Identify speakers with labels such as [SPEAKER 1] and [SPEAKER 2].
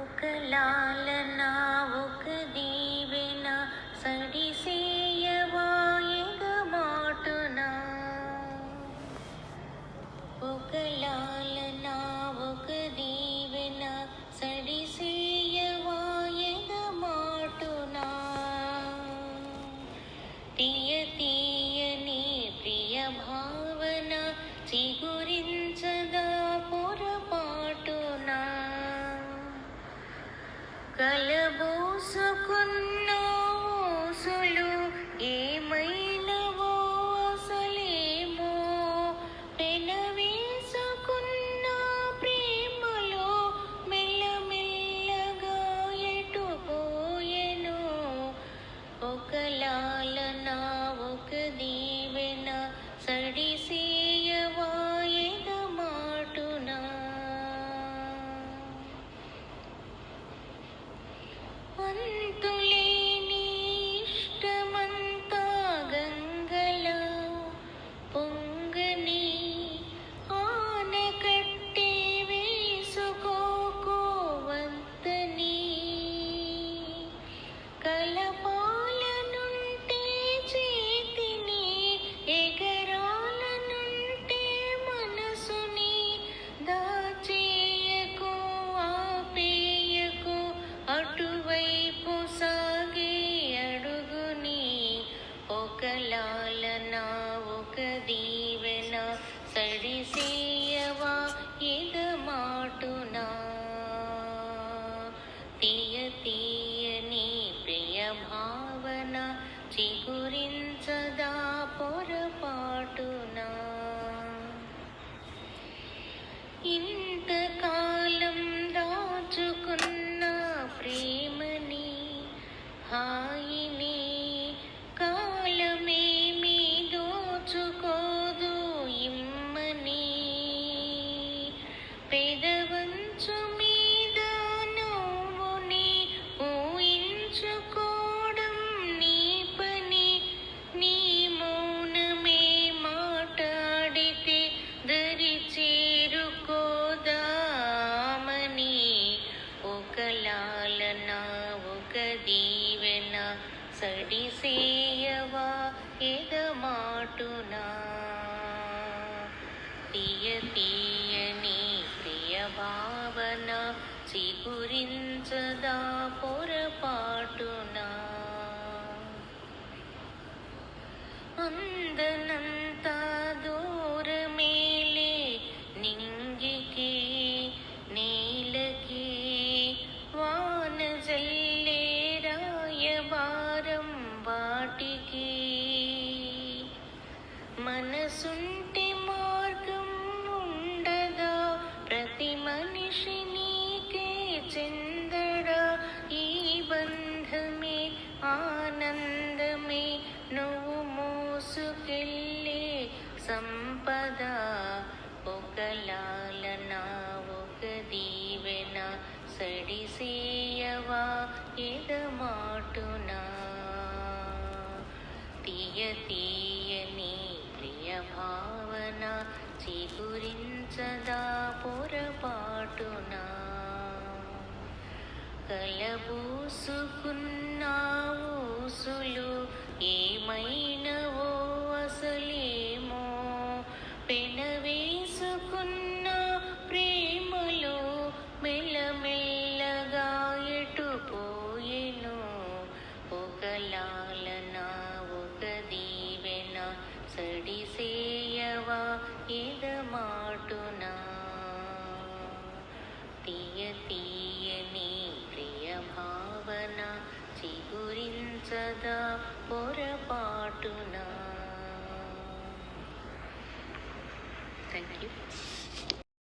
[SPEAKER 1] ఒక లాలన ఒక దీవెన సడిసేయవా ఎగమాటున. ఒక లాలన ఒక దీవెన సడిసేయవా ఎగమాటున. తీయ తీయని ప్రియ భావన చిగురించదా పొరపాటున. కలబోసుకున్న ఊసులు ఏమైనవో అసలేమో. పెనవేసుకున్న ప్రేమలో మెల్లమెల్లగా ఎటుపోయెను. ఒక లాలన ఒక దీవెన సడిసేయవా ఎగమాటున. అంతులేని ఇష్టమంతా గంగలా పొంగని ఆనకట్టే వేసుకోవద్దని. కలపాలనుంటే చేతిని ఎగరాలనుంటే మనసుని దాచేయకు ఆపేయకు అటువైపు సాగే అడుగుని. ఒక లాలన ఒక దీవెన సడిసేయవా ఎగమాటున. తీయ తీయని ప్రియ భావన చిగురించదా పొరపాటున. ఇంతకాలం దాచుకున్న ప్రేమని హాయిని కాలమేమీ దోచుకోదు ఇమ్మని. పెదవంచు మీద నువ్వుని ఊహించుకోవడం నీ పని. నీ మౌనమే మాట్లాడితే దరి చేరుకోదామని. ఒక లాలన ఒక దీవెన సడిసేయవా ఎగమాటున. తీయ తీయని ప్రియ భావన చిగురించదా పొరపాటున. అందనంతా దూరమేలే నింగికి నేలకి. వాన జల్లే రాయబారం వాటికి. మనసుంటే మార్గం ఉండదా ప్రతి మనిషి నీకే చెందడా. ఈ బంధమే ఆనందమే నువ్వు మోసుకెళ్ళే సంపద. ఒక లాలన ఒక దీవెన సడిసేయవా ఎగమాటున. తీయ తీయని ప్రియ భావన చిగురించదా పొరపాటున. కలబోసుకున్న ఊసులు ఏమైనవో అసలేమో. పెనవేసుకున్న ప్రేమలో మెల్లమెల్లగా ఎటుపోయెను. ఒక లాలన ఒక దీవెన సడిసేయవా ఎగమాటున. తీయ తీయని ప్రియ భావన చిగురించదా పొరపాటున. Thank you.